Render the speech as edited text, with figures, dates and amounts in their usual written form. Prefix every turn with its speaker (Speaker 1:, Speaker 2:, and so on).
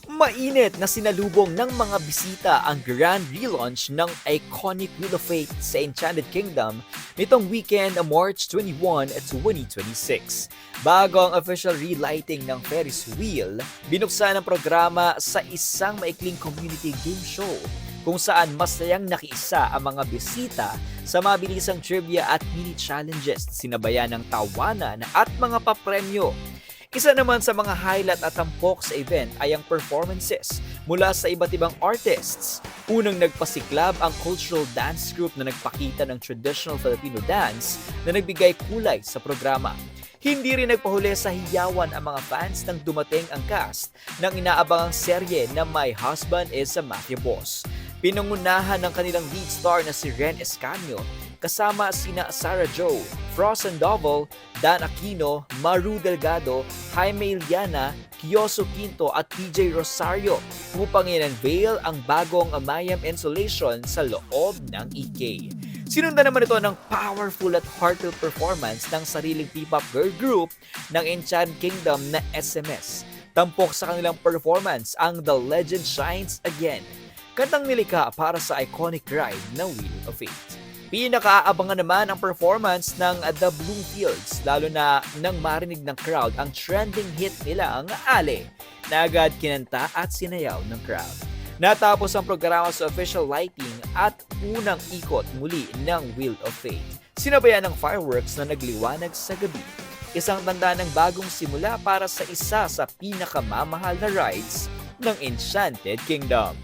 Speaker 1: Mainit na sinalubong ng mga bisita ang grand relaunch ng iconic Wheel of Fate sa Enchanted Kingdom nitong weekend March 21, 2026. Bago ang official relighting ng Ferris wheel, binuksan ang programa sa isang maikling community game show kung saan masayang nakiisa ang mga bisita sa mabilisang trivia at mini challenges sinabayan ng tawanan at mga papremyo. Isa naman sa mga highlight at tampok sa event ay ang performances mula sa iba't ibang artists. Unang nagpasiklab ang cultural dance group na nagpakita ng traditional Filipino dance na nagbigay kulay sa programa. Hindi rin nagpahuli sa hiyawan ang mga fans nang dumating ang cast ng inaabangang serye na My Husband is a Mafia Boss. Pinangunahan ng kanilang lead star na si Ren Escanio kasama sina Sarah Jo, Frost Sandoval, Dan Aquino, Maru Delgado, Jaime Iliana, Kyoso Quinto at PJ Rosario upang in-unveil ang bagong Amayam Insulation sa loob ng EK. Sinundan naman ito ng powerful at heartfelt performance ng sariling P-pop girl group ng Enchanted Kingdom na SMS. Tampok sa kanilang performance ang The Legend Shines Again, kantang nilikha para sa iconic ride na Wheel of Fate. Pinakaabangan naman ang performance ng The Bloomfields lalo na nang marinig ng crowd ang trending hit nila ang Ale na agad kinanta at sinayaw ng crowd. Natapos ang programa sa official lighting at unang ikot muli ng Wheel of Fate. Sinabayan ng fireworks na nagliwanag sa gabi. Isang tanda ng bagong simula para sa isa sa pinakamamahal na rides ng Enchanted Kingdom.